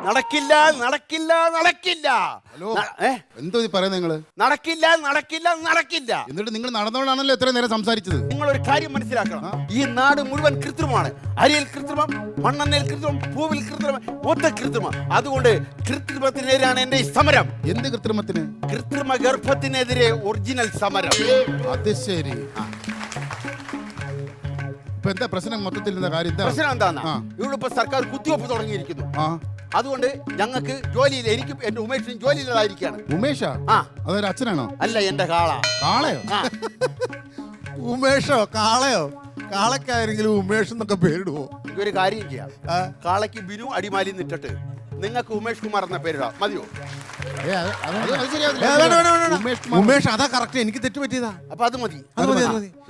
നടക്കില്ല നടക്കില്ല നടക്കില്ല. ഹലോ എന്തോ പറയുന്നത് നിങ്ങള്? നടക്കില്ല നടക്കില്ല നടക്കില്ല. എന്നിട്ട് നിങ്ങൾ നടന്നോണ്ടാണല്ലോ എത്ര നേരം സംസാരിച്ചത്. നിങ്ങൾ ഒരു കാര്യം മനസ്സിലാക്കണം, ഈ നാട് മുഴുവൻ കൃത്രിമമാണ്. അരിയിൽ കൃത്രിമം, മണ്ണെണ്ണയിൽ കൃത്രിമം, പൂവിൽ കൃത്രിമം, മൊത്ത കൃത്രിമം. അതുകൊണ്ട് കൃത്രിമത്തിനെതിരാണ് എന്റെ ഈ സമരം. എന്ത് കൃത്രിമത്തിന്? കൃത്രിമ ഗർഭത്തിനെതിരെ ഒറിജിനൽ സമരം. അത് ശരി. ഇപ്പൊ എന്താ പ്രശ്നം? മൊത്തത്തിൽ എന്താ കാര്യം? പ്രശ്നം എന്താന്നാ, ഇവിടെ ഇപ്പൊ സർക്കാർ കുത്തിവെപ്പ് തുടങ്ങിയിരിക്കുന്നു. അതുകൊണ്ട് ഞങ്ങൾക്ക് ജോലിയിൽ, എനിക്കും എന്റെ ഉമേഷിനും ജോലിയിലായിരിക്കാണ്. ഉമേഷാ? അതൊരു അച്ഛനാണോ? അല്ല, എന്റെ കാള. കാളയോ? ഉമേഷോ കാളയോ? കാളക്കാരെങ്കിലും ഉമേഷ് എന്നൊക്കെ പേരിടുവോ? ഒരു കാര്യം ചെയ്യാം, കാളയ്ക്ക് ബിനു അടിമാലി നിട്ടിട്ട് നിങ്ങൾക്ക് ഉമേഷ് കുമാർ എന്ന പേരിടാം. മതിയോ? ഉമേഷ് അതാ കറക്റ്റ്. എനിക്ക് തെറ്റ് പറ്റിയതാ. അപ്പൊ അത് മതി.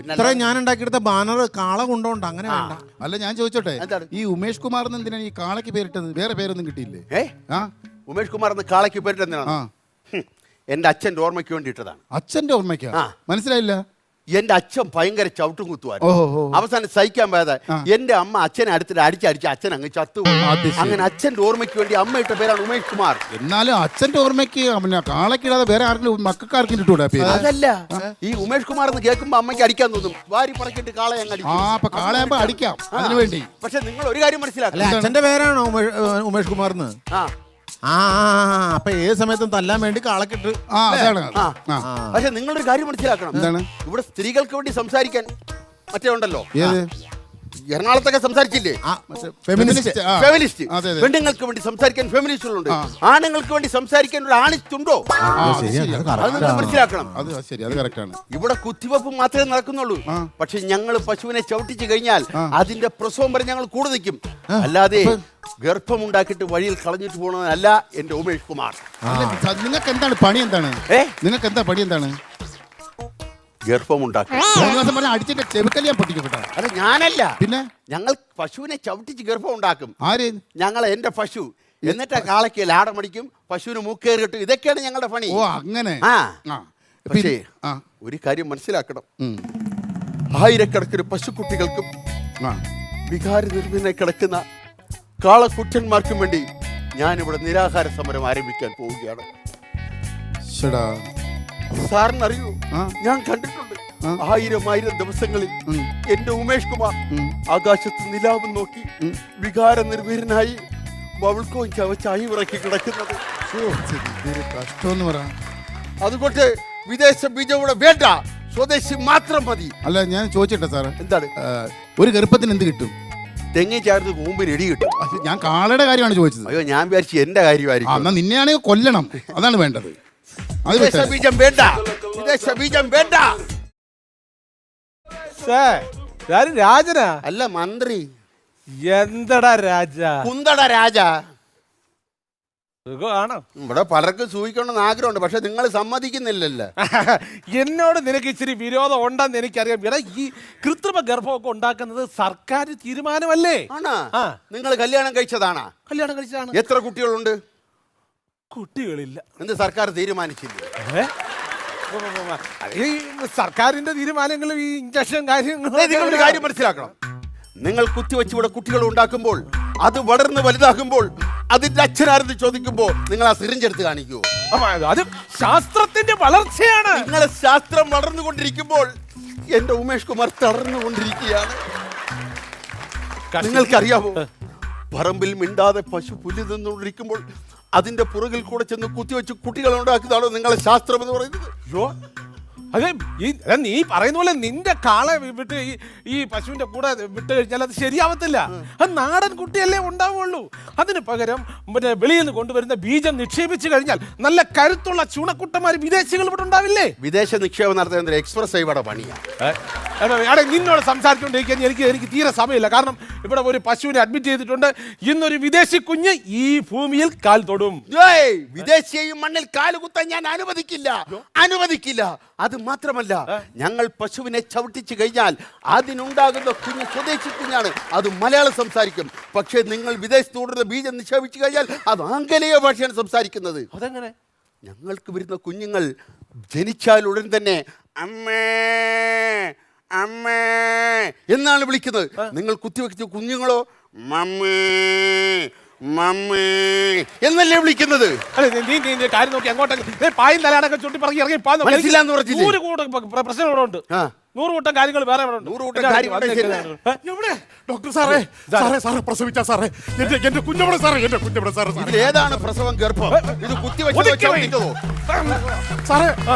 ഇത്രയും ഞാൻ ഉണ്ടാക്കിയെടുത്ത ബാനർ കാള കൊണ്ടോണ്ട് അങ്ങനെ വേണ്ട. അല്ല, ഞാൻ ചോദിച്ചോട്ടെ, ഈ ഉമേഷ് കുമാർ എന്തിനാണ് ഈ കാളയ്ക്ക് പേരിട്ടത്? വേറെ പേരൊന്നും കിട്ടിയില്ലേ? ഉമേഷ് കുമാർ എന്ന കാളയ്ക്ക് പേരിട്ട് എന്തിനാണ്? എന്റെ അച്ഛന്റെ ഓർമ്മയ്ക്ക് വേണ്ടി ഇട്ടതാണ്. അച്ഛന്റെ ഓർമ്മയ്ക്കാ? മനസ്സിലായില്ല. എന്റെ അച്ഛൻ ഭയങ്കര ചവിട്ടും കുത്തുവായിരുന്നു. അവസാനം സഹിക്കാൻ പോയതാ എന്റെ അമ്മ അച്ഛനെ അടുത്തിട്ട് അടിച്ചടിച്ച് അച്ഛൻ അങ്ങ് ചത്തു. അങ്ങനെ അച്ഛന്റെ ഓർമ്മയ്ക്ക് വേണ്ടി അമ്മ ഇട്ട പേരാണ് ഉമേഷ് കുമാർ. എന്നാലും അച്ഛന്റെ ഓർമ്മയ്ക്ക് കാളക്കിടാതെ വേറെ ആർക്കും മക്കാർക്കും ഇട്ടൂടെ പേര്? അതല്ല, ഈ ഉമേഷ് കുമാർ എന്ന് കേൾക്കുമ്പോ അമ്മയ്ക്ക് അടിക്കാൻ തോന്നും. വാരി പറക്കിട്ട് കാളെ അങ്ങ് അടിക്കും. കാളയാകുമ്പോ അടിക്കാം, അതിനു വേണ്ടി. പക്ഷെ നിങ്ങൾ ഒരു കാര്യം മനസ്സിലാക്കുക, അച്ഛന്റെ പേരാണോ ഉമേഷ് കുമാർ എന്ന്? അപ്പൊ ഏത് സമയത്തും തല്ലാൻ വേണ്ടി കാളക്കിട്ട്. പക്ഷെ നിങ്ങളൊരു കാര്യം മനസ്സിലാക്കണം, ഇവിടെ സ്ത്രീകൾക്ക് വേണ്ടി സംസാരിക്കാൻ മറ്റേ ഉണ്ടല്ലോ, എറണാകുളത്തൊക്കെ സംസാരിച്ചില്ലേ ഫെമിനിസ്റ്റ്. പെണ്ണുങ്ങൾക്ക് വേണ്ടി സംസാരിക്കാൻ ഫെമിനിസ്റ്റുകളുണ്ട്, ആണുങ്ങൾക്ക് വേണ്ടി സംസാരിക്കാൻ ഒരു ആണിസ്റ്റ് ഉണ്ടോ? അത് മനസ്സിലാക്കണം. ഇവിടെ കുത്തിവെപ്പ് മാത്രമേ നടക്കുന്നുള്ളൂ. പക്ഷെ ഞങ്ങൾ പശുവിനെ ചവിട്ടിച്ചു കഴിഞ്ഞാൽ അതിന്റെ പ്രസവം വരെ ഞങ്ങൾ കൂടെ നിൽക്കും. അല്ലാതെ ഗർഭമുണ്ടാക്കിയിട്ട് വഴിയിൽ കളഞ്ഞിട്ട് പോകണമെന്നല്ല എന്റെ ഉമേഷ് കുമാർ. നിങ്ങൾക്ക് എന്താണ് പണി? എന്താണ് നിങ്ങൾക്ക് എന്താ പണി? എന്താണ്? ഗർഭമുണ്ടാക്കി അടിച്ചിട്ട് ചെവിക്കല്യാൻ പൊട്ടിക്കപ്പെട്ട? അത് ഞാനല്ല, പിന്നെ ഞങ്ങൾ പശുവിനെ ചവിട്ടിച്ച് ഗർഭം ഉണ്ടാക്കും. ആര്? ഞങ്ങൾ, എന്റെ പശു. എന്നിട്ട് കാളയ്ക്ക് ലാടമടിക്കും, പശുവിന് മൂക്കേറി കിട്ടും. ഇതൊക്കെയാണ് ഞങ്ങളുടെ പണി. ഓ, അങ്ങനെ. പക്ഷേ ഒരു കാര്യം മനസ്സിലാക്കണം, ആയിരക്കണക്കിന് പശുക്കുട്ടികൾക്കും വികാര നിർഭീനായി കിടക്കുന്ന കാളക്കുറ്റന്മാർക്കും വേണ്ടി ഞാനിവിടെ നിരാഹാര സമരം ആരംഭിക്കാൻ പോവുകയാണ്. സാറിനറിയൂ, ഞാൻ കണ്ടിട്ടുണ്ട് 1000 ദിവസങ്ങളിൽ എന്റെ ഉമേഷ് കുമാർ ആകാശത്ത് നിലാവ് നോക്കി വികാര നിർഭീരനായി ബബിൾക്കോം ചവച്ചായി ഉറക്കി കിടക്കുന്നത്. കഷ്ടമെന്ന് പറ. അതുകൊണ്ട് വിദേശ ബീജം ഇവിടെ വേണ്ട, സ്വദേശി മാത്രം മതി. അല്ല, ഞാൻ ചോദിച്ചിട്ടെ സാറ്, എന്താണ് ഒരു ഗർഭത്തിന് എന്ത് കിട്ടും? തെങ്ങി ചേർത്ത് കൂമ്പിന് ഇടി കിട്ടും. ഞാൻ കാളയുടെ കാര്യമാണ് ചോദിച്ചത്. അയ്യോ, ഞാൻ വിചാരിച്ചു എന്റെ കാര്യമായിരിക്കും. എന്നാ നിന്നെയാണെങ്കിൽ കൊല്ലണം, അതാണ് വേണ്ടത്. വിദേശ ബീജം വേണ്ട, വിദേശ ബീജം വേണ്ട. രാജനാ? അല്ല, മന്ത്രി. എന്തടാ രാജ? കുന്തട രാജ. സുഖമാണോ? ഇവിടെ പലർക്കും സൂഹിക്കണമെന്ന് ആഗ്രഹമുണ്ട്, പക്ഷെ നിങ്ങൾ സമ്മതിക്കുന്നില്ലല്ലോ. എന്നോട് നിനക്ക് ഇച്ചിരി വിരോധം ഉണ്ടെന്ന് എനിക്കറിയാം. എടാ, ഈ കൃത്രിമ ഗർഭമൊക്കെ ഉണ്ടാക്കുന്നത് സർക്കാർ തീരുമാനമല്ലേ? ആണോ? നിങ്ങൾ കല്യാണം കഴിച്ചതാണോ? കല്യാണം കഴിച്ചതാണ്. എത്ര കുട്ടികളുണ്ട്? കുട്ടികളില്ല. എന്ത് സർക്കാർ തീരുമാനിച്ചില്ല? ഈ സർക്കാരിന്റെ തീരുമാനങ്ങളും ഈ ഇഞ്ചക്ഷൻ കാര്യങ്ങളും. നിങ്ങളൊരു കാര്യം മനസ്സിലാക്കണം, നിങ്ങൾ കുത്തിവെച്ച് ഇവിടെ കുട്ടികൾ ഉണ്ടാക്കുമ്പോൾ അത് വളർന്ന് വലുതാകുമ്പോൾ അതിന്റെ അച്ഛനാരെന്ന് ചോദിക്കുമ്പോൾ നിങ്ങൾ ആ സിറിഞ്ചെടുത്ത് കാണിക്കുമോ? അത് ശാസ്ത്രത്തിന്റെ വളർച്ചയാണ്. നിങ്ങളെ ശാസ്ത്രം വളർന്നുകൊണ്ടിരിക്കുമ്പോൾ എന്റെ ഉമേഷ് കുമാർ തളർന്നുകൊണ്ടിരിക്കുകയാണ്. നിങ്ങൾക്കറിയാമോ, പറമ്പിൽ മിണ്ടാതെ പശു പുല്ല് നിന്നുകൊണ്ടിരിക്കുമ്പോൾ അതിന്റെ പുറകിൽ കൂടെ ചെന്ന് കുത്തിവെച്ച് കുട്ടികൾ ഉണ്ടാക്കുന്നതാണോ നിങ്ങളെ ശാസ്ത്രം എന്ന് പറയുന്നത്? അയ്യോ, അതെ, നീ പറയുന്ന പോലെ നിന്റെ കാളെ വിട്ട് ഈ പശുവിന്റെ കൂടെ വിട്ട് കഴിഞ്ഞാൽ അത് ശരിയാവത്തില്ല. അത് നാടൻ കുട്ടിയല്ലേ ഉണ്ടാവുള്ളൂ. അതിന് പകരം മറ്റേ വെളിയിൽ നിന്ന് കൊണ്ടുവരുന്ന ബീജം നിക്ഷേപിച്ചു കഴിഞ്ഞാൽ നല്ല കരുത്തുള്ള ചൂണക്കുട്ടന്മാർ വിദേശികൾ ഇവിടെ ഉണ്ടാവില്ലേ? വിദേശ നിക്ഷേപം നടത്തുന്ന എക്സ്പ്രസ് ഇവിടെ പണിയാണ്. നിന്നോട് സംസാരിച്ചുകൊണ്ടിരിക്കാൻ എനിക്ക് തീരെ സമയമില്ല. കാരണം ഇവിടെ ഒരു പശുവിനെ അഡ്മിറ്റ് ചെയ്തിട്ടുണ്ട്. ഇന്നൊരു വിദേശി കുഞ്ഞ് ഈ ഭൂമിയിൽ കാൽ തൊടും. വിദേശിയെയും മണ്ണിൽ കാല് കുത്താൻ ഞാൻ അനുവദിക്കില്ല. അത് മാത്രമല്ല, ഞങ്ങൾ പശുവിനെ ചവിട്ടിച്ചു കഴിഞ്ഞാൽ അതിനുണ്ടാകുന്ന കുഞ്ഞ് സ്വദേശി കുഞ്ഞാണ്. അത് മലയാളം സംസാരിക്കും. പക്ഷേ നിങ്ങൾ വിദേശത്തോടുള്ള ബീജം നിക്ഷേപിച്ചു കഴിഞ്ഞാൽ അത് ആംഗലേയ ഭാഷയാണ് സംസാരിക്കുന്നത്. അതെങ്ങനെ? ഞങ്ങൾക്ക് വരുന്ന കുഞ്ഞുങ്ങൾ ജനിച്ചാൽ ഉടൻ തന്നെ അമ്മേ അമ്മേ എന്നാണ് വിളിക്കുന്നത്. നിങ്ങൾ കുത്തിവെച്ച കുഞ്ഞുങ്ങളോ മമ്മേ മമ്മേ എന്നല്ലേ വിളിക്കുന്നത്? അല്ലെ നീ കാര്യം നോക്കി അങ്ങോട്ടൊക്കെ പായും തലാടൊക്കെ ചുട്ടി പറക്കി ഇറങ്ങി മനസ്സിലാന്ന് പറഞ്ഞില്ലേ? 100 കൂട്ടം പ്രശ്നം ഇവിടെ ഉണ്ട്. 100 കൂട്ടം കാര്യങ്ങൾ വേറെ ഇവിടെ ഉണ്ട്. 100 കൂട്ടം കാര്യങ്ങൾ എവിടെ ഡോക്ടർ സാറേ? സാറേ പ്രസവിച്ച സാറേ, എന്റെ കുഞ്ഞവിടെ സാറേ, എന്റെ കുഞ്ഞവിടെ സാറേ. ഇതിൽ ഏതാണ് പ്രസവം ഗർഭം? ഇത് കുത്തിവെച്ചോ? സാറേ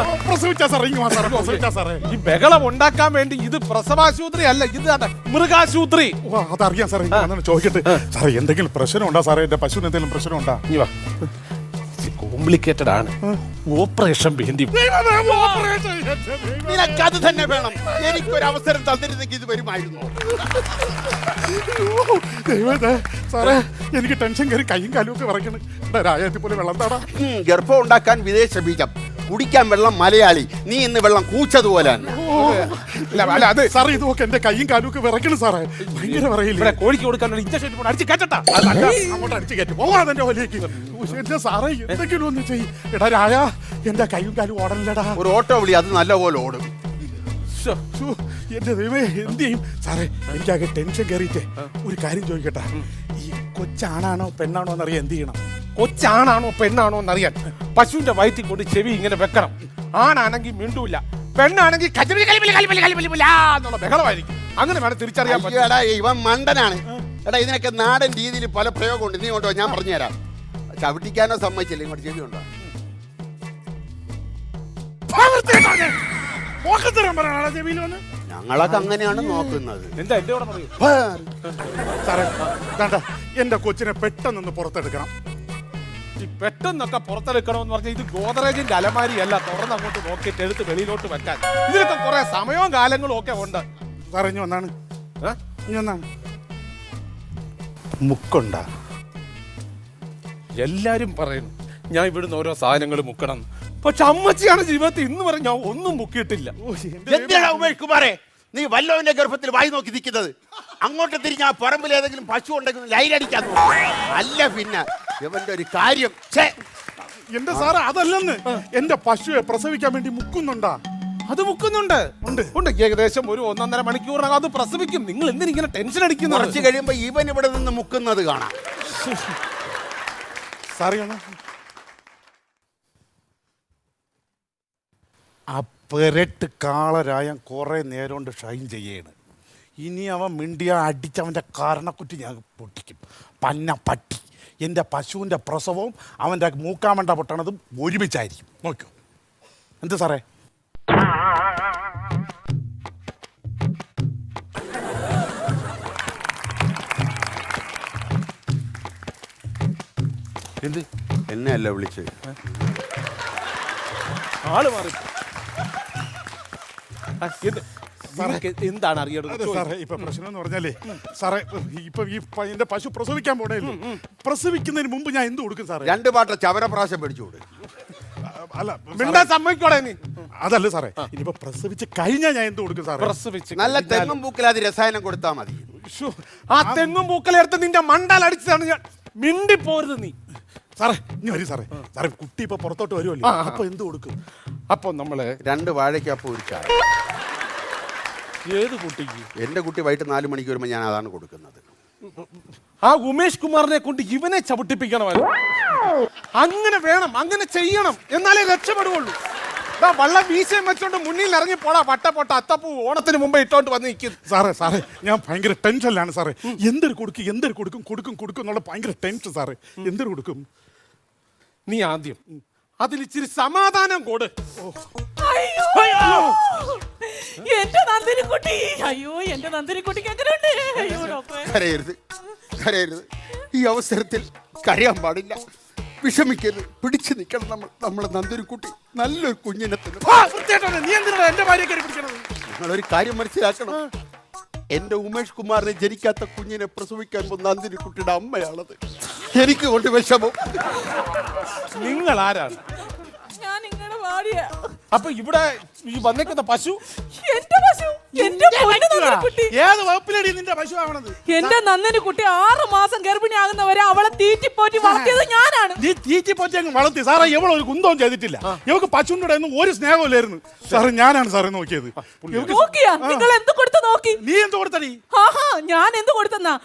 പ്രസവിച്ച സാറേ, ഇങ്ങ് വാ സാറേ, പ്രസവിച്ച സാറേ. ഈ ബഹളം ഉണ്ടാക്കാൻ വേണ്ടി ഇത് പ്രസവാശുപത്രി അല്ല, ഇത് മൃഗാശുപത്രി. അതറിയാം സാറേ, ചോദിക്കട്ടെ സാറേ, എന്തെങ്കിലും പ്രശ്നമുണ്ടോ സാറേ? എന്റെ പശുവിന് എന്തെങ്കിലും പ്രശ്നമുണ്ടോ? കോംപ്ലിക്കേറ്റഡ് ആണ്, ഓപ്പറേഷൻ വേണ്ടി. നിനക്കത് തന്നെ വേണം. എനിക്കൊരു അവസരം തന്നിരുന്നെങ്കിൽ ഇത് വരുമായിരുന്നു. ദൈവമേ സാറേ, എനിക്ക് ടെൻഷൻ കയറി കൈയും കാലും ഒക്കെ വിറയ്ക്കണം. രായത്തി പോലെ വെള്ളം താടാ. ഗർഭം ഉണ്ടാക്കാൻ വിദേശ ബീജം, കുടിക്കാൻ വെള്ളം മലയാളി. നീ ഇന്ന് വെള്ളം കൂച്ചതുപോലെ. അത് സാറേ, ഇതൊക്കെ എന്റെ കൈയും കാലും ഒക്കെ വിറയ്ക്കണം സാറേ, ഭയങ്കര വിറയില്ല. കോഴിക്ക് കൊടുക്കാൻ ഇഞ്ചക്ഷൻ അടിച്ച് കയറ്റട്ടാ, അങ്ങോട്ട് അടിച്ച് കയറ്റി പോവാതെ ഒലേക്ക്. എന്റെ സാറേ, എന്തെങ്കിലും ഒന്ന് ചെയ്യ്. എടാ രായ, എന്റെ കൈയും കാലും ഓടലടാ. ഒരു ഓട്ടോ വിളി, അത് നല്ലപോലെ ഓടും. എന്റെ ദൈവമേ, എന്ത് ചെയ്യും സാറേ? എനിക്കാകെ ടെൻഷൻ കയറിയിട്ടേ. ഒരു കാര്യം ചോദിക്കട്ടെ, ഈ കൊച്ചാണാണോ പെണ്ണാണോ എന്നറിയാൻ എന്ത് ചെയ്യണം? കൊച്ചാണാണോ പെണ്ണാണോ എന്നറിയാൻ പശുവിന്റെ വയറ്റിൽ കൊണ്ട് ചെവി ഇങ്ങനെ വെക്കണം. ആണാണെങ്കിൽ മിണ്ടൂല, പെണ്ണാണെങ്കിൽ എന്നുള്ള ബഹളമായിരിക്കും. അങ്ങനെ വേണം തിരിച്ചറിയാൻ പറ്റും. എടാ ഇവൻ മണ്ടനാണ്. എടാ ഇതിനൊക്കെ നാടൻ രീതിയിൽ പല പ്രയോഗമുണ്ട്. നീ കൊണ്ടോ, ഞാൻ പറഞ്ഞുതരാം. ചവിട്ടിക്കാനോ സമ്മതിച്ചില്ല. ഇങ്ങോട്ട് ചെവി ഉണ്ടോ? ഞങ്ങളൊക്കെ അങ്ങനെയാണ് നോക്കുന്നത്. എന്താ എന്റെ കൂടെ പറയൂ സാറേ. എന്റെ കൊച്ചിനെ പെട്ടെന്നൊന്ന് പുറത്തെടുക്കണം. ഈ പെട്ടെന്നൊക്കെ പുറത്തെടുക്കണമെന്ന് പറഞ്ഞാൽ ഇത് ഗോദറേജിന്റെ അലമാരിയല്ല തുറന്ന് അങ്ങോട്ട് നോക്കിയിട്ട് എടുത്ത് വെളിയിലോട്ട് വെക്കാൻ. ഇതിനൊക്കെ കുറെ സമയവും കാലങ്ങളും ഒക്കെ ഉണ്ട്. സാറേ ഇനി ഒന്നാണ്, ഇനി ഒന്നാണ് മുക്കുണ്ടാ. എല്ലാരും പറയുന്നു ഞാൻ ഇവിടുന്ന് ഓരോ സാധനങ്ങൾ മുക്കണം, പക്ഷെ അമ്മച്ചിയാണ് ജീവിതത്തിൽ ഇന്ന് വരെ ഞാൻ ഒന്നും മുക്കിയിട്ടില്ല. എന്തിനാ ഉമേഷ് കുമാറേ നീ വല്ലവന്റെ ഗർഭത്തിൽ വായി നോക്കി നിൽക്കുന്നത്? അങ്ങോട്ട് തിരിഞ്ഞ ആ പറമ്പിൽ ഏതെങ്കിലും പശു ഉണ്ടെങ്കിൽ ലൈനടിക്കാൻ അല്ല. പിന്നെ ഇവന്റെ ഒരു കാര്യം, എന്റെ സാറേ അതല്ലെന്ന്, എന്റെ പശുവെ പ്രസവിക്കാൻ വേണ്ടി മുക്കുന്നുണ്ടാ? അത് മുക്കുന്നുണ്ട്, ഉണ്ട്. ഏകദേശം ഒരു 1.5 മണിക്കൂറിനകം അത് പ്രസവിക്കും. നിങ്ങൾ എന്തിനിങ്ങനെ ടെൻഷൻ അടിക്കുന്നു? കുറച്ച് കഴിയുമ്പോ ഇവൻ ഇവിടെ നിന്ന് മുക്കുന്നത് കാണാം. സാറേ ആ പെരട്ട് കാളരായം കുറെ നേരം കൊണ്ട് ഷൈൻ ചെയ്യാണ്. ഇനി അവൻ മിണ്ടിയ അടിച്ചവൻ്റെ കാരണക്കുറ്റി ഞാൻ പൊട്ടിക്കും. പന്ന പട്ടി. എൻ്റെ പശുവിൻ്റെ പ്രസവവും അവൻ്റെ മൂക്കാമണ്ട പൊട്ടണതും ഒരുമിച്ചായിരിക്കും. നോക്കൂ. എന്ത് സാറേ? എന്ത് എന്നെ അല്ല വിളിച്ചത്? ആള് മാറി. എന്താണ് അറിയേണ്ടത് സാറേ? ഇപ്പൊ പ്രശ്നം എന്ന് പറഞ്ഞാലേ സാറേ, ഇപ്പൊ ഈ എന്റെ പശു പ്രസവിക്കാൻ പോണേല്ലോ. പ്രസവിക്കുന്നതിന് മുമ്പ് ഞാൻ എന്ത് കൊടുക്കും സാറേ? 2 പാട്ട ചവരപ്രാശം മേടിച്ചു കൊടുക്കും. അല്ല മിണ്ടാൻ സമ്മതിക്കോടെ നീ? അതല്ല സാറേ, ഇനിയിപ്പോ പ്രസവിച്ച് കഴിഞ്ഞാൽ ഞാൻ എന്ത് കൊടുക്കും സാറേ? പ്രസവിച്ച് നല്ല തെങ്ങും പൂക്കലാതി രസായനം കൊടുത്താൽ മതി. ആ തെങ്ങും പൂക്കലെടുത്ത് നിന്റെ മണ്ടാൽ അടിച്ചതാണ് ഞാൻ. മിണ്ടിപ്പോരുത് നീ. സാറേ ഇനി വരും സാറേ. സാറേ കുട്ടി ഇപ്പൊ പുറത്തോട്ട് വരുമല്ലോ, അപ്പൊ എന്ത് കൊടുക്കും? അപ്പൊ നമ്മള് 2 വാഴയ്ക്കപ്പം ഒരു ചായ. ഏത് കുട്ടിക്ക്? എന്റെ കുട്ടി വൈകിട്ട് 4 മണിക്ക് വരുമ്പോ ഞാൻ അതാണ് കൊടുക്കുന്നത്. ആ ഉമേഷ് കുമാറിനെ കൊണ്ട് ഇവനെ ചവിട്ടിപ്പിക്കണമായിരുന്നു. അങ്ങനെ വേണം, അങ്ങനെ ചെയ്യണം, എന്നാലേ രക്ഷപ്പെടുകയുള്ളൂ. വള്ളം വീശയും വെച്ചോണ്ട് മുന്നിൽ ഇറങ്ങി പോടാ. വട്ടപ്പൊട്ട അത്തപ്പൂ ഓണത്തിന് മുമ്പ് ഇട്ടോണ്ട് വന്ന് നിൽക്കും. സാറേ ഞാൻ ഭയങ്കര ടെൻഷനിലാണ് സാറേ. എന്തൊരു കൊടുക്കും എന്നുള്ള ഭയങ്കര ടെൻഷൻ സാറേ. എന്തൊരു കൊടുക്കും? നീ ആദ്യം അതിൽ ഇച്ചിരി സമാധാനം കൊടു. എന്റെ നന്ദിനിക്കുട്ടി, അയ്യോ എന്റെ നന്ദിനിക്കുട്ടിക്ക് എങ്ങനെയുണ്ട്? അയ്യോ ഡോക്ടറെ, കരയരുത്. ഈ അവസരത്തിൽ കരയാൻ പാടില്ല, വിഷമിക്കരുത്, പിടിച്ചു നിൽക്കണം. നമ്മളെ നന്ദിനിക്കുട്ടി നല്ലൊരു കുഞ്ഞിനെ നീ എന്തിനാ എന്റെ ഭാര്യയെ പിടിക്കണത്? നിങ്ങളൊരു കാര്യം മനസ്സിലാക്കണം. എന്റെ ഉമേഷ് കുമാറിനെ ജനിക്കാത്ത കുഞ്ഞിനെ പ്രസവിക്കാൻ പോകുന്ന നന്ദിനിക്കുട്ടിയുടെ അമ്മയാണത്. എനിക്ക് കൊണ്ട് വിഷമം. നിങ്ങൾ ആരാണ്? ഞാൻ നിങ്ങളുടെ ഭാര്യ. അപ്പൊ ഇവിടെ ഈ വന്നേക്കുന്ന പശു എന്റെ പശു, എന്റെ പൊന്നു നന്ദിനിക്കുട്ടി. ഏത് വകുപ്പിലടി നിന്റെ പശു ആവണത്? എന്റെ നന്ദിനിക്കുട്ടി 6 മാസം ഗർഭിണിയാകുന്നവരെ അവളെ തീറ്റിപ്പോറ്റി വളർത്തിയത് ഞാനാണ്. നീ തീറ്റി പോറ്റി അങ്ങ് വളർത്തി സാറേ. ഇവളെ ഒരു കുന്തവും ചെയ്തിട്ടില്ല. ഇവക്ക് പശുവിന്റെ ഒന്നും ഒരു സ്നേഹമില്ലായിരുന്നു സാറേ. ഞാനാണ് സാറേ നോക്കിയത്. നോക്കിയാ നിങ്ങൾ എന്ത് കൊടുത്ത് നോക്കി? നീ എന്ത് കൊടുത്തടി? ആഹാ, ഞാൻ എന്ത് കൊടുത്തെന്നാ?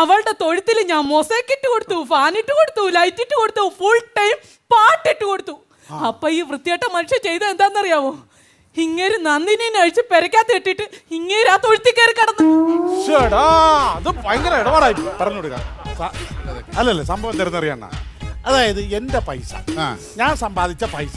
അവളുടെ തൊഴുത്തിൽ ഞാൻ മൊസൈക്ക് ഇട്ട് കൊടുത്തു, ഫാൻ ഇട്ട് കൊടുത്തു, ലൈറ്റ് ഇട്ട് കൊടുത്തു, ഫുൾ ടൈം പാട്ടിട്ട് കൊടുത്തു. അപ്പൊ ഈ വൃത്തിയായിട്ട മനുഷ്യ ചെയ്ത എന്താണെന്നറിയാവോ? ഇങ്ങേര് നന്ദിനെ അഴിച്ച് പെരക്കകത്ത് ഇട്ടിട്ട് ഇങ്ങേര് ആ തൊഴുത്തി കയറി കിടന്നു. അത് ഭയങ്കര ഇടപാടായി പറഞ്ഞു കൊടുക്കാം. അല്ലല്ലേ സംഭവം തരുന്നറിയണ്ണ. അതായത് എന്റെ പൈസ, ഞാൻ സമ്പാദിച്ച പൈസ,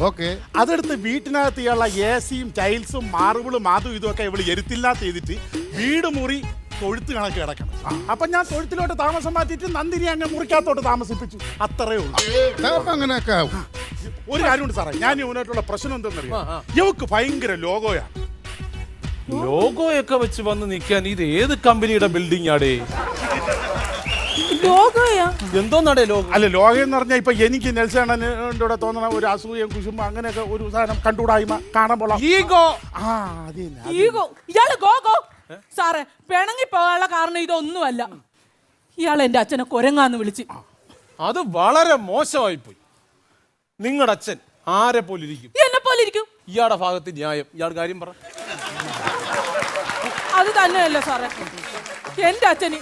അതെടുത്ത് വീട്ടിനകത്ത് ഇയാളുള്ള AC-യും ടൈൽസും മാർബിളും അതും ഇതുമൊക്കെ ഇവള് എരുത്തില്ലാത്ത ചെയ്തിട്ട് വീട് മുറി തൊഴുത്ത് കണക്ക് കിടക്കണം. അപ്പൊ ഞാൻ തൊഴുത്തിലോട്ട് താമസം മാറ്റിയിട്ട് നന്ദിനി അങ്ങ് മുറിക്കകത്തോട്ട് താമസിപ്പിച്ചു. അത്രേ ഉള്ളൂ. അങ്ങനെയൊക്കെ ഒരു കാര്യമുണ്ട് സാറേ, ഞാൻ ഇവനായിട്ടുള്ള പ്രശ്നം എന്തെന്നറിയാം. ഇവക്ക് ഭയങ്കര ലോഗോയാണ്. ലോഗോയൊക്കെ വെച്ച് വന്ന് നിൽക്കാൻ ഇത് ഏത് കമ്പനിയുടെ ബിൽഡിംഗ് ആടേ? എന്തോന്നാടേ ലോഗോ? അല്ല, ലോഗോ എന്ന് പറഞ്ഞാൽ ഇപ്പൊ എനിക്ക് നെൽസണ്ണന്റെ കൂടെ തോന്നണ ഒരു അസൂയം കുശുമ്പ അങ്ങനെയൊക്കെ ഒരു സാധനം കണ്ടുകൂടായ്മ കാണാൻ ഈഗോ. ഈഗോ. ഇയാള് ഗോ സാറേ പിണങ്ങി പോകാനുള്ള കാരണം ഇതൊന്നുമല്ല. ഇയാൾ എന്റെ അച്ഛനെ കൊരങ്ങാന്ന് വിളിച്ച്. അത് വളരെ മോശമായി പോയി. നിങ്ങളുടെ അച്ഛൻ ആരെ പോലെ ഇരിക്കും? എന്നെ പോലെ ഇരിക്കും. ഇയാളുടെ ഭാഗത്ത് ന്യായം. ഇയാൾ കാര്യം പറ. അത് തന്നെയല്ല സാറേ, എന്റെ അച്ഛന്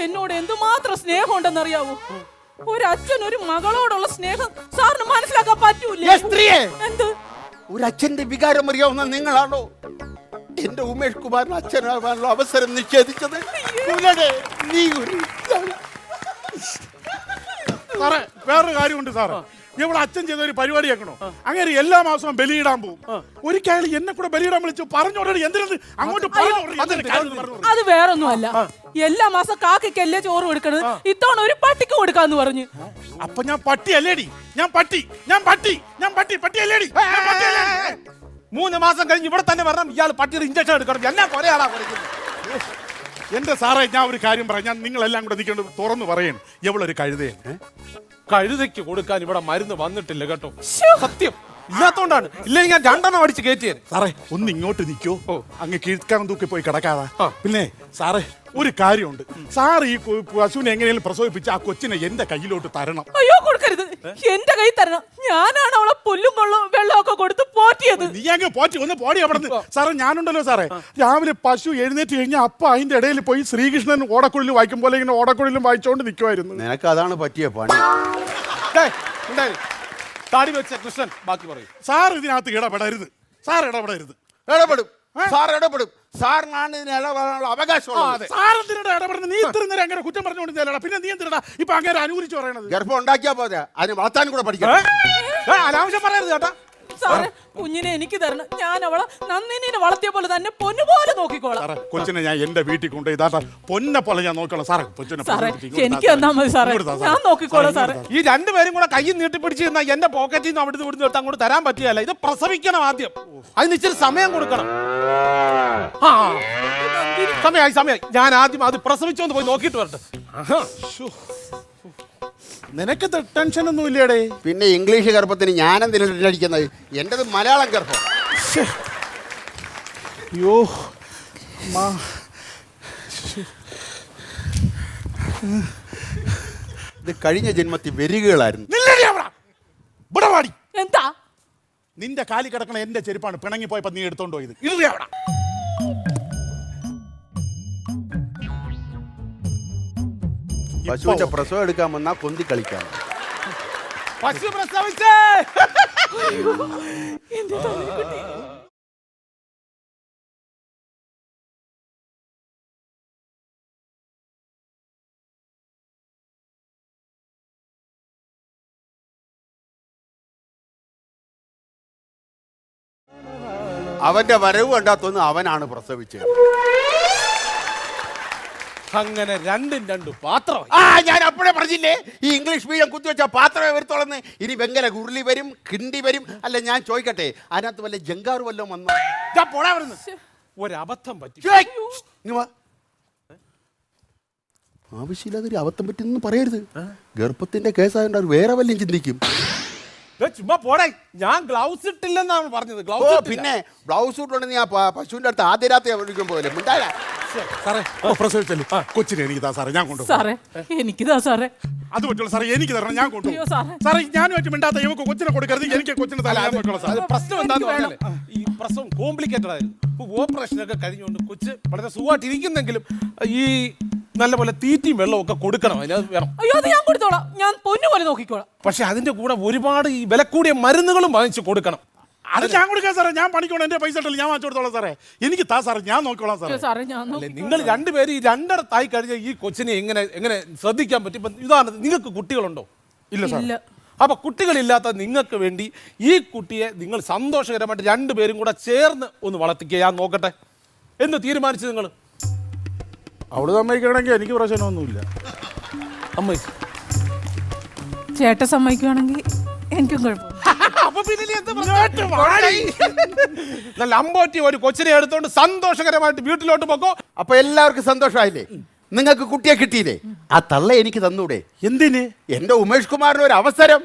എന്നോട് എന്തുമാത്രം സ്നേഹം ഉണ്ടെന്നറിയാവോ? ഒരു അച്ഛൻ ഒരു മകളോടുള്ള സ്നേഹം സാറിന് മനസ്സിലാക്കാൻ പറ്റൂല. എന്ത്? ഒരു അച്ഛന്റെ വികാരം അറിയാവുന്ന നിങ്ങളാണോ എന്റെ ഉമേഷ് കുമാറിന് അച്ഛനാവാനുള്ള അവസരം നിഷേധിച്ചത്? സാറേ വേറൊരു കാര്യമുണ്ട് സാറേ. ഇവിടെ അച്ഛൻ ചെയ്ത ഒരു പരിപാടി ആക്കണോ? അങ്ങനെ എല്ലാ മാസവും ബലിയിടാൻ പോകും. ഒരിക്കൽ എന്നെ കൂടെ ബലിയിടാൻ വിളിച്ചു. പറഞ്ഞോടേ എന്തിനത് അങ്ങോട്ട് അത് വേറൊന്നുമല്ല. എല്ലാ മാസം കാക്കല്ലേ ചോറ് കൊടുക്കണത്, ഇത്തവണ ഒരു പട്ടിക്ക് കൊടുക്കാന്ന് പറഞ്ഞു. അപ്പൊ ഞാൻ പട്ടി അല്ലേടി? ഞാൻ പട്ടിയല്ലേടി? 3 മാസം കഴിഞ്ഞ് ഇവിടെ തന്നെ വരണം. ഇയാൾ പട്ടിയുടെ ഇഞ്ചക്ഷൻ എടുക്കണം. എന്നെ കൊറയാളാ കുറയ്ക്കുന്നത്. എന്റെ സാറേ, ഞാൻ ഒരു കാര്യം പറയാം. ഞാൻ നിങ്ങളെല്ലാം കൂടെ നിൽക്കേണ്ടത് തുറന്നു പറയണം. എവളൊരു കഴുതയാണ്. കഴുതയ്ക്ക് കൊടുക്കാൻ ഇവിടെ മരുന്ന് വന്നിട്ടില്ല കേട്ടോ. സത്യം ഇല്ലാത്തോണ്ടാണ്. ഇല്ലെങ്കിൽ ഞാൻ 2 എണ്ണം അടിച്ച് കയറ്റിയത്. സാറേ ഒന്ന് ഇങ്ങോട്ട് നിൽക്കോ. അങ്ങ് കീഴ്ക്കാൻ തൂക്കി പോയി കിടക്കാതെ. പിന്നെ സാറേ ഒരു കാര്യമുണ്ട്. സാർ ഈ പശുവിനെ എങ്ങനെയും പ്രസവിപ്പിച്ച് ആ കൊച്ചിനെ എന്റെ കയ്യിലോട്ട് തരണം. അയ്യോ കൊടുക്കരുത്, എന്റെ കൈ തരണം. ഞാനാണ് അവളെ പുല്ലും കൊള്ളും വെള്ളമൊക്കെ കൊടുത്ത് പോറ്റിയത്. നീ അങ്ങ് പോറ്റി ഒന്ന് പോടി അവിടെ നിന്ന്. സാറേ ഞാനുണ്ടല്ലോ സാറേ, രാവിലെ പശു എഴുന്നേറ്റ് കഴിഞ്ഞാൽ അപ്പ അതിന്റെ ഇടയിൽ പോയി ശ്രീകൃഷ്ണൻ ഓടക്കുഴലിൽ വായിക്കും പോലെ ഇങ്ങനെ ഓടക്കുഴലിലും വായിച്ചോണ്ട് നിൽക്കുമായിരുന്നു. നിനക്ക് അതാണ് പറ്റിയ പണി. താടി വെച്ച കൃഷ്ണൻ ബാക്കി പറയും. സാർ ഇതിനകത്ത് ഇടപെടരുത്. സാർ ഇടപെടരുത്. ഇടപെടും. സാർ ഇടപെടും. സാറിനാണ് ഇതിന് ഇടപെടാനുള്ള അവകാശമുള്ളത്. സാർ എന്തിനാ ഇടപെടുന്നത്? നീ ഇത്ര നേരം അങ്ങനെ കുറ്റം പറഞ്ഞുകൊണ്ടിരുന്നേടാ. പിന്നെ നീ എന്തിനാ ഇപ്പൊ അങ്ങനെ അനുകൂലിച്ച് പറയണത്? ഗർഭം ഉണ്ടാക്കിയാ പോരാ, അതിന് വളർത്താനും കൂടെ പഠിക്കണം. അനാവശ്യം പറയരുത് കേട്ടാ. സാറേ കുഞ്ഞിനെ എനിക്ക് തരണം. ഞാൻ അവളെ നന്ദിനെ വളർത്തിയ പോലെ തന്നെ പൊന്നുപോലെ നോക്കിക്കോളാം. സാറേ കൊച്ചിനെ ഞാൻ എന്റെ വീട്ടിൽ കൊണ്ടുപോയി ഇതാ പൊന്നെ പോലെ ഞാൻ നോക്കിക്കോളാം. സാറേ സാറേ എനിക്ക് തന്നാ മതി സാറേ, ഞാൻ നോക്കിക്കോളാം സാറേ. ഈ 2 പേരും കൂടെ കയ്യിൽ നീട്ടിപ്പിടിച്ച് നിന്നാ എന്റെ പോക്കറ്റിൽ നിന്ന് അവിടുന്ന് ഇവിടുന്ന് എടുത്ത് അങ്ങോട്ട് തരാൻ പറ്റിയല്ല. ഇത് പ്രസവിക്കണം ആദ്യം. അതിന് ഇച്ചിരി സമയം കൊടുക്കണം. സമയമായി. ഞാൻ ആദ്യം അത് പ്രസവിച്ചോന്ന് പോയി നോക്കിയിട്ട് വരട്ടെ. നിനക്ക് ടെൻഷൻ ഒന്നും ഇല്ലേടേ? പിന്നെ ഇംഗ്ലീഷ് ഗർഭത്തിന് ഞാനെന്തിനാണ് അടിക്കുന്നത്? എന്റേത് മലയാളം ഗർഭം. അയ്യോ ഇത് കഴിഞ്ഞ ജന്മത്തിൽ വരികകളായിരുന്നു. എന്താ? നിന്റെ കാലി കിടക്കണ എന്റെ ചെരുപ്പാണ്. പിണങ്ങി പോയപ്പോ നീ എടുത്തോണ്ട് പോയത്. ഇടുക അവിടെ. പശുവിന്റെ പ്രസവം എടുക്കാൻ വന്നാ കൊന്തി കളിക്കാൻ. പശു പ്രസവിച്ചേ. അവന്റെ വരവ് കണ്ടാത്തൊന്ന് അവനാണ് പ്രസവിച്ചത്. അങ്ങനെ 2 പാത്രം. ഞാൻ അപ്പോഴേ പറഞ്ഞില്ലേ ഈ ഇംഗ്ലീഷ് മീഡിയം കുത്തിവെച്ച പാത്രമേ വരുത്തോളന്ന്. ഇനി വെങ്കല ഉരുളി വരും, കിണ്ടി വരും. അല്ല ഞാൻ ചോദിക്കട്ടെ, അതിനകത്ത് വല്ല ജങ്കാറ് വല്ലതും വന്നോ? ഒരബദ്ധം പറ്റി. ആവശ്യമില്ലാതൊരു അബദ്ധം പറ്റുന്നു പറയരുത്. ഗർഭത്തിന്റെ കേസായോണ്ട് അവർ വേറെ വല്ലതും ചിന്തിക്കും. ചുമ്മാ പോടാ, ഞാൻ ഗ്ലൗസ് ഇട്ടില്ലെന്നാണ് പറഞ്ഞത്. ഓ ഗ്ലൗസ് പിന്നെ ബ്ലൗസ് ഇട്ടുണ്ടെന്ന് ഞാൻ പശുവിന്റെ അടുത്ത് ആദ്യ രാത്രി വിളിക്കാൻ പോയല്ലേ മിണ്ടായ. സാറേ പ്രസവിച്ചല്ലോ കൊച്ചിനെ എനിക്ക് താ സാറേ, ഞാൻ കൊണ്ടുപോകും. സാറേ എനിക്കിതാ സാറേ. അത് പറ്റുള്ളൂ സാറേ, എനിക്ക് തരണം, ഞാൻ കൊണ്ടുപോകും. അയ്യോ സാറേ. സാറേ ഞാൻ വെച്ച് മിണ്ടാത്ത ഇവക്ക് കൊച്ചിനെ കൊടുക്കരുത്, എനിക്ക് കൊച്ചിനെ തല ഞാൻ വെക്കണം സാറേ. പ്രശ്നം എന്താന്ന് പറഞ്ഞാലേ ഈ പ്രസവം കോംപ്ലിക്കേറ്റഡ് ആയിരുന്നു. ഓപ്പറേഷൻ ഒക്കെ കഴിഞ്ഞുകൊണ്ട് കൊച്ച് വളരെ സുഖമായിട്ട് ഇരിക്കുന്നെങ്കിലും ഈ നല്ലപോലെ തീറ്റയും വെള്ളവും ഒക്കെ കൊടുക്കണം, അതിനത് വേണം. അയ്യോ അത് ഞാൻ കൊടുത്തോളാം, ഞാൻ പൊന്നു പോലെ നോക്കിക്കോളാം. പക്ഷെ അതിന്റെ കൂടെ ഒരുപാട് ഈ വില കൂടിയ മരുന്നുകളും വാങ്ങിച്ചു കൊടുക്കണം. അത് ഞാൻ കൊടുക്കാം സാറേ, ഞാൻ പണിക്കോണം, എന്റെ പൈസ ഇട്ടല്ലോ, ഞാൻ വാങ്ങിച്ചു കൊടുത്തോളാം സാറേ. എനിക്ക് താ സാറേ, ഞാൻ നോക്കിക്കോളാം സാറേ. അയ്യോ സാറേ ഞാൻ അല്ലേ, നിങ്ങൾ രണ്ടുപേരും ഈ രണ്ടിടത്തായി കഴിഞ്ഞാൽ ഈ കൊച്ചിനെ എങ്ങനെ ശ്രദ്ധിക്കാൻ പറ്റും? ഇപ്പം ഇതാണ്, നിങ്ങൾക്ക് കുട്ടികളുണ്ടോ? ഇല്ല സാർ. ഇല്ല. അപ്പൊ കുട്ടികളില്ലാത്ത നിങ്ങൾക്ക് വേണ്ടി ഈ കുട്ടിയെ നിങ്ങൾ സന്തോഷകരമായിട്ട് രണ്ടുപേരും കൂടെ ചേർന്ന് ഒന്ന് വളർത്തിക്കുക. ഞാൻ നോക്കട്ടെ എന്ന് തീരുമാനിച്ചു നിങ്ങൾ. അവള് സമ്മതിക്കണമെങ്കിൽ എനിക്ക് പ്രശ്നമൊന്നുമില്ല. അമ്മ ചേട്ടൻ സമ്മതിക്കുവാണെങ്കിൽ എനിക്കും കുഴപ്പമില്ല. അപ്പൊ പിന്നെ നീ എന്ത് നല്ല അമ്പോറ്റി ഒരു കൊച്ചിനെ എടുത്തോണ്ട് സന്തോഷകരമായിട്ട് വീട്ടിലോട്ട് പോക്കോ. അപ്പൊ എല്ലാവർക്കും സന്തോഷമായില്ലേ? നിങ്ങൾക്ക് കുട്ടിയെ കിട്ടിയില്ലേ? ആ തള്ള എനിക്ക് തന്നൂടെ? എന്തിന്? എന്റെ ഉമേഷ് കുമാറിന് ഒരു അവസരം.